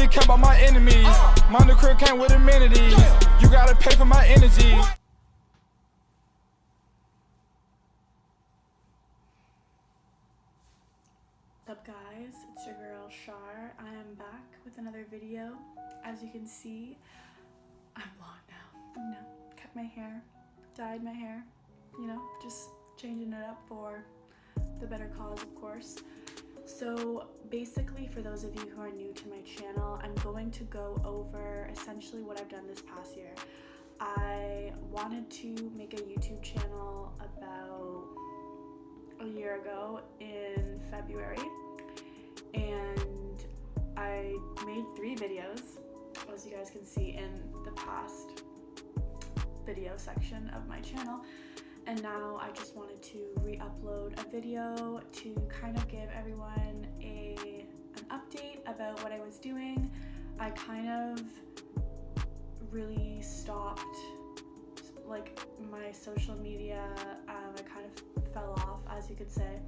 really care about my enemies. My new crib came with amenities. You gotta pay for my energy. What's up guys, it's your girl Chaaar. I am back with another video. As you can see, I'm blonde now. No, cut my hair, dyed my hair, you know, just changing it up for the better cause, of course. So basically, for those of you who are new to my channel, I'm going to go over essentially what I've done this past year. I wanted to make a YouTube channel about a year ago in February, and I made 3 videos, as you guys can see in the past video section of my channel. And now I just wanted to re-upload a video to kind of give everyone an update about what I was doing. I kind of really stopped like my social media. I kind of fell off, as you could say,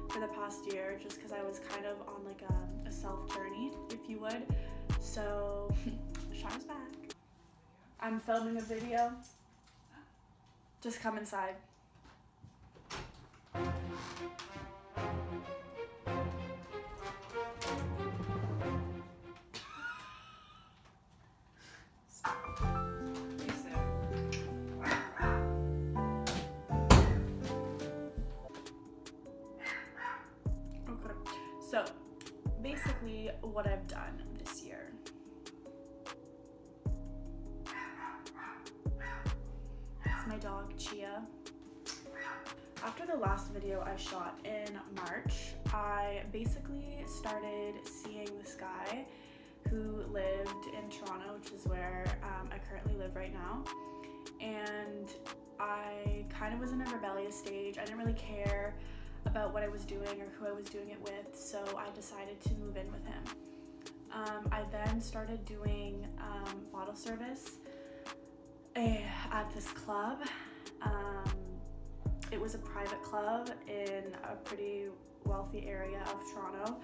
for the past year, just because I was kind of on like a self journey, if you would. So Chaaar's back. I'm filming a video. Just come inside. Okay, so basically what I've done this year. It's my dog, Chia. After the last video I shot in March, I basically started seeing this guy who lived in Toronto, which is where I currently live right now. And I kind of was in a rebellious stage. I didn't really care about what I was doing or who I was doing it with, so I decided to move in with him. I then started doing bottle service at this club. It was a private club in a pretty wealthy area of Toronto.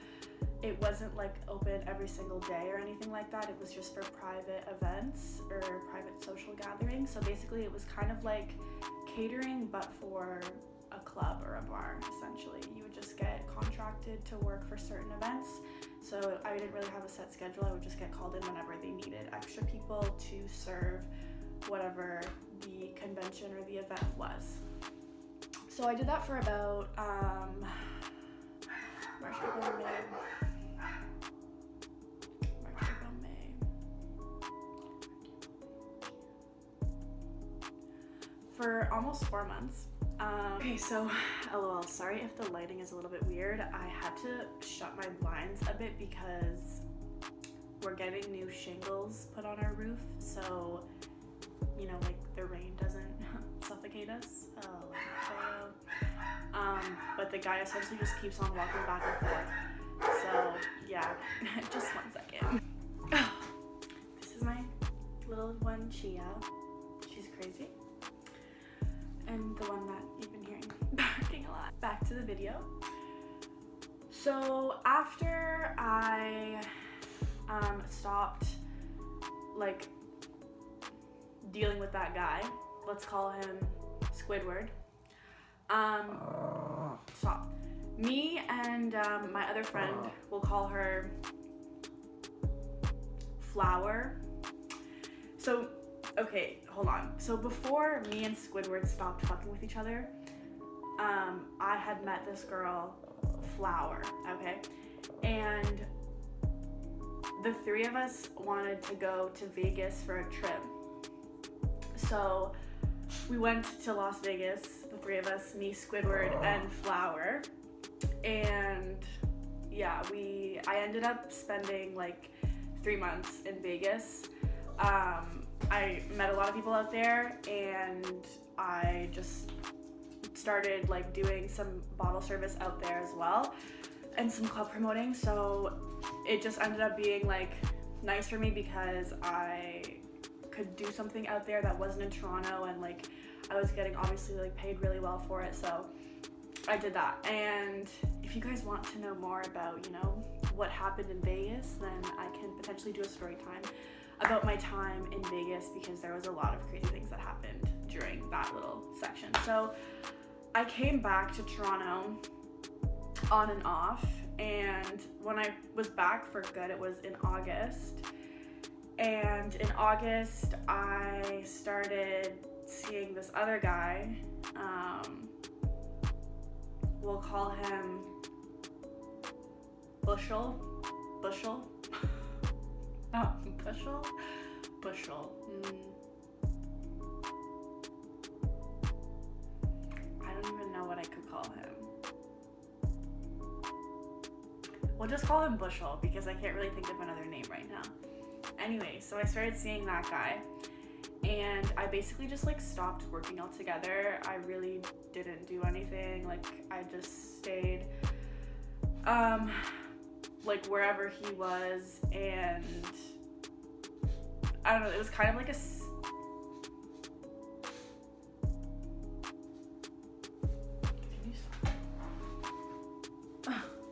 It wasn't like open every single day or anything like that. It was just for private events or private social gatherings. So basically it was kind of like catering, but for a club or a bar, essentially. You would just get contracted to work for certain events. So I didn't really have a set schedule. I would just get called in whenever they needed extra people to serve whatever the convention or the event was. So I did that for about March, April, May. For almost 4 months. Okay, so LOL, sorry if the lighting is a little bit weird. I had to shut my blinds a bit because we're getting new shingles put on our roof, so you know, like the rain doesn't suffocate us. But the guy essentially just keeps on walking back and forth. So yeah, just 1 second. This is my little one, Chia. She's crazy. And the one that you've been hearing barking a lot. Back to the video. So after I stopped like dealing with that guy, let's call him Squidward. Stop. Me and my other friend, we'll call her Flower. So, okay, hold on. So before me and Squidward stopped fucking with each other, I had met this girl, Flower, okay? And the 3 of us wanted to go to Vegas for a trip. So we went to Las Vegas, the 3 of us, me, Squidward, and Flower. And yeah, I ended up spending like 3 months in Vegas. I met a lot of people out there, and I just started like doing some bottle service out there as well, and some club promoting. So it just ended up being like nice for me because I could do something out there that wasn't in Toronto, and like I was getting obviously like paid really well for it, so I did that. And if you guys want to know more about, you know, what happened in Vegas, then I can potentially potentially do a story time about my time in Vegas, because there was a lot of crazy things that happened during that little section. So I came back to Toronto on and off, and when I was back for good, it was in August. And in August, I started seeing this other guy. We'll call him Bushel. Oh, Bushel. I don't even know what I could call him. We'll just call him Bushel because I can't really think of another name right now. Anyway, so I started seeing that guy, and I basically just like stopped working altogether. I really didn't do anything. Like, I just stayed like wherever he was, and I don't know, it was kind of like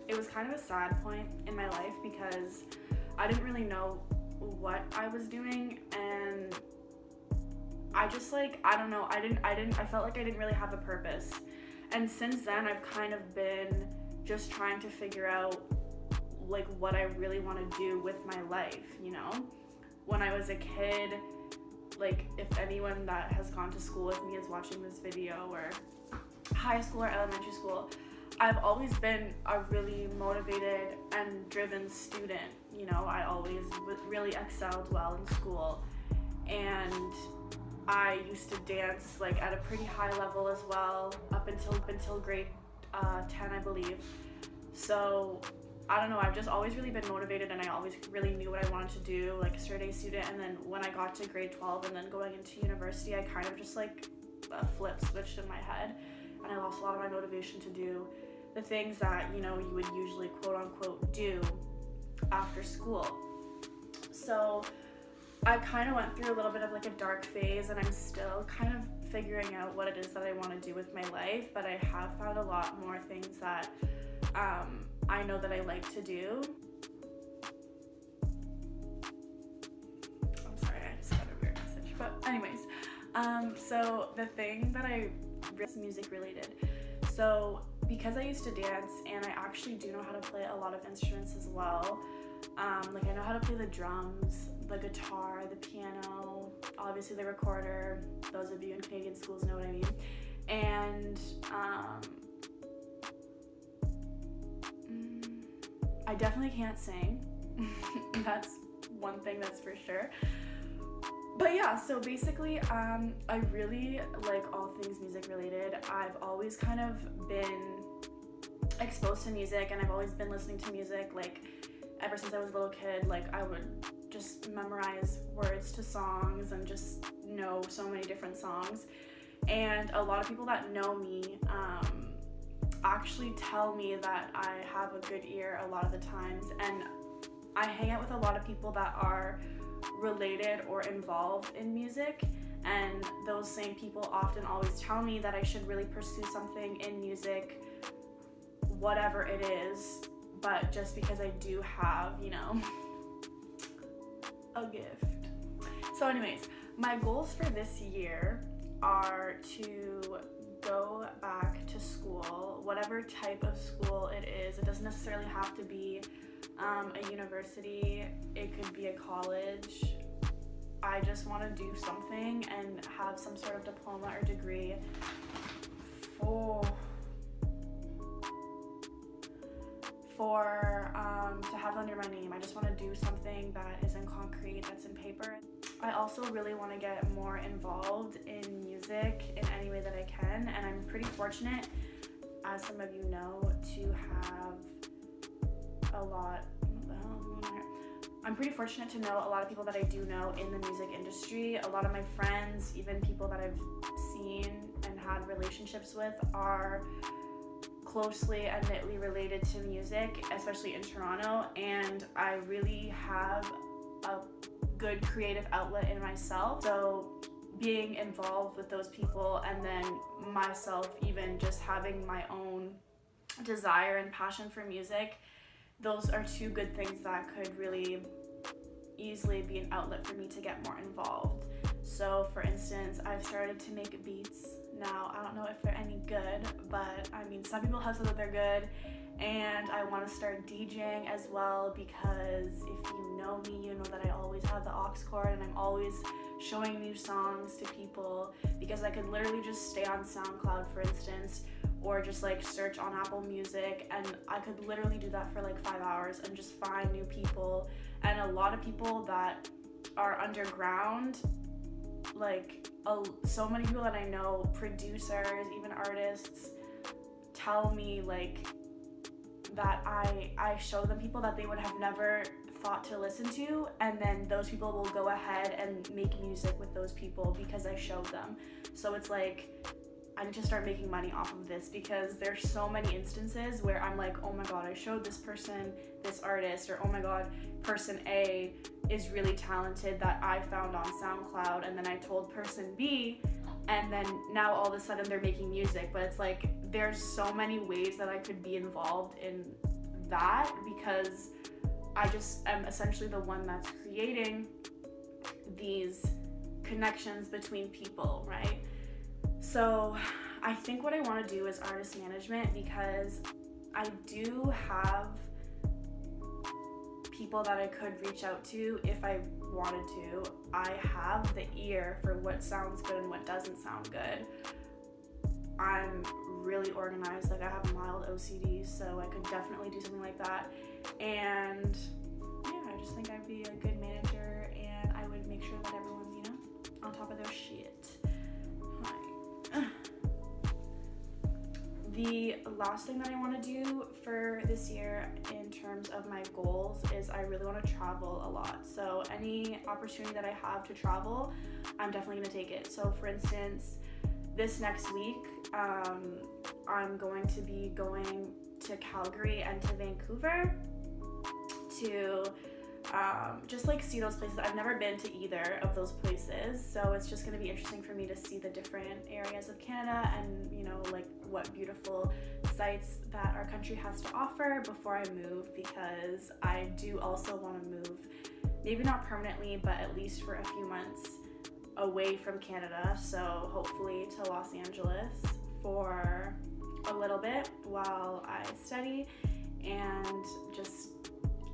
it was kind of a sad point in my life because I didn't really know what I was doing, and I just like, I don't know, I felt like I didn't really have a purpose. And since then, I've kind of been just trying to figure out like what I really want to do with my life, you know? When I was a kid, like if anyone that has gone to school with me is watching this video, or high school or elementary school, I've always been a really motivated and driven student. You know, I always really excelled well in school, and I used to dance like at a pretty high level as well, up until grade 10, I believe. So I don't know, I've just always really been motivated, and I always really knew what I wanted to do, like a straight A student. And then when I got to grade 12 and then going into university, I kind of just like a flip switched in my head, and I lost a lot of my motivation to do the things that, you know, you would usually quote unquote do after school. So I kind of went through a little bit of like a dark phase, and I'm still kind of figuring out what it is that I want to do with my life, but I have found a lot more things that I know that I like to do. I'm sorry, I just got a weird message. But anyways, so the thing that is music related. So because I used to dance, and I actually do know how to play a lot of instruments as well. Like I know how to play the drums, the guitar, the piano, obviously the recorder. Those of you in Canadian schools know what I mean. And I definitely can't sing. That's one thing that's for sure. But yeah, so basically, I really like all things music related. I've always kind of been exposed to music, and I've always been listening to music, like ever since I was a little kid. Like I would just memorize words to songs and just know so many different songs. And a lot of people that know me actually tell me that I have a good ear a lot of the times, and I hang out with a lot of people that are related or involved in music, and those same people often always tell me that I should really pursue something in music, whatever it is, but just because I do have, you know, a gift. So anyways, my goals for this year are to go back to school, whatever type of school it is. It doesn't necessarily have to be a university, it could be a college. I just want to do something and have some sort of diploma or degree to have under my name. I just want to do something that isn't concrete, that's in paper. I also really want to get more involved in music in any way that I can, and I'm pretty fortunate, as some of you know, to have a lot. I'm pretty fortunate to know a lot of people that I do know in the music industry. A lot of my friends, even people that I've seen and had relationships with, are closely and knitly related to music, especially in Toronto, and I really have a good creative outlet in myself. So being involved with those people, and then myself even just having my own desire and passion for music, those are two good things that could really easily be an outlet for me to get more involved. So for instance, I've started to make beats now. I don't know if they're any good, but I mean, some people have said that they're good, and I want to start DJing as well, because if you know me, you know that I always have the aux cord and I'm always showing new songs to people, because I could literally just stay on SoundCloud, for instance, or just like search on Apple Music, and I could literally do that for like 5 hours and just find new people. And a lot of people that are underground, like so many people that I know, producers, even artists, tell me like that I show them people that they would have never thought to listen to, and then those people will go ahead and make music with those people because I showed them. So it's like, I need to start making money off of this, because there's so many instances where I'm like, oh my god, I showed this person this artist, or oh my god, person A is really talented that I found on SoundCloud, and then I told person B, and then now all of a sudden they're making music. But it's like, there's so many ways that I could be involved in that, because I just am essentially the one that's creating these connections between people, right? So I think what I want to do is artist management, because I do have people that I could reach out to if I wanted to. I have the ear for what sounds good and what doesn't sound good. I'm really organized, like I have mild OCD, so I could definitely do something like that. And yeah, I just think I'd be a good manager, and I would make sure that everyone's, you know, on top of their shit. The last thing that I want to do for this year in terms of my goals is I really want to travel a lot. So any opportunity that I have to travel, I'm definitely going to take it. So for instance, this next week, I'm going to be going to Calgary and to Vancouver to just like see those places. I've never been to either of those places, so it's just going to be interesting for me to see the different areas of Canada, and you know, like what beautiful sites that our country has to offer before I move, because I do also want to move, maybe not permanently, but at least for a few months away from Canada. So hopefully to Los Angeles for a little bit while I study, and just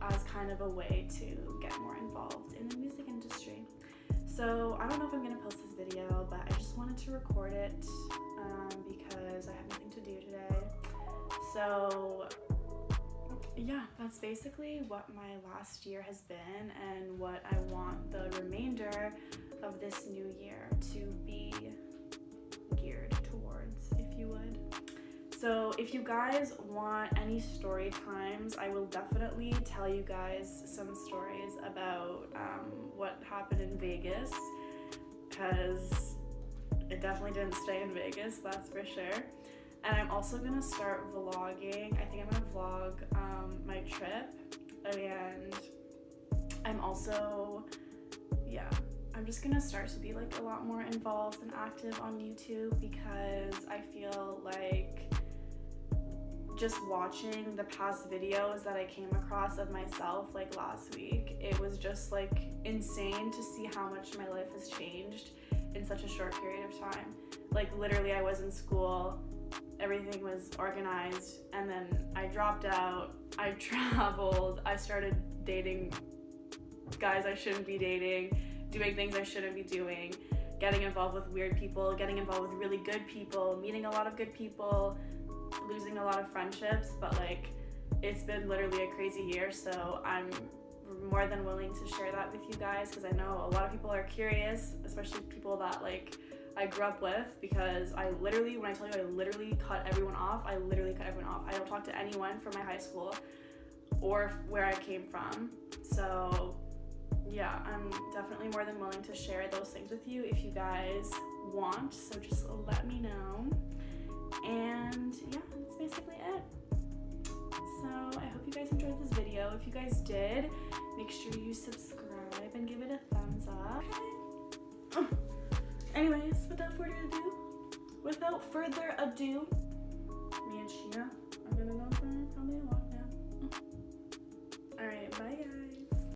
as kind of a way to get more involved in the music industry. So I don't know if I'm gonna post this video, but I just wanted to record it because I have nothing to do today. So yeah, that's basically what my last year has been, and what I want the remainder of this new year to be geared towards, if you would. So if you guys want any story times, I will definitely tell you guys some stories about what happened in Vegas, because it definitely didn't stay in Vegas, that's for sure. And I'm also gonna start vlogging. I think I'm gonna vlog my trip, and I'm also, yeah, I'm just gonna start to be like a lot more involved and active on YouTube, because I feel like just watching the past videos that I came across of myself like last week, it was just like insane to see how much my life has changed in such a short period of time. Like literally, I was in school, everything was organized, and then I dropped out, I traveled, I started dating guys I shouldn't be dating, doing things I shouldn't be doing, getting involved with weird people, getting involved with really good people, meeting a lot of good people, losing a lot of friendships. But like, it's been literally a crazy year, so I'm more than willing to share that with you guys, because I know a lot of people are curious, especially people that like I grew up with, because I literally, when I tell you I literally cut everyone off, I literally cut everyone off. I don't talk to anyone from my high school or where I came from. So yeah, I'm definitely more than willing to share those things with you if you guys want, so just let me know. And yeah, that's basically it. So I hope you guys enjoyed this video. If you guys did, make sure you subscribe and give it a thumbs up. Okay. Anyways, without further ado, me and Sheena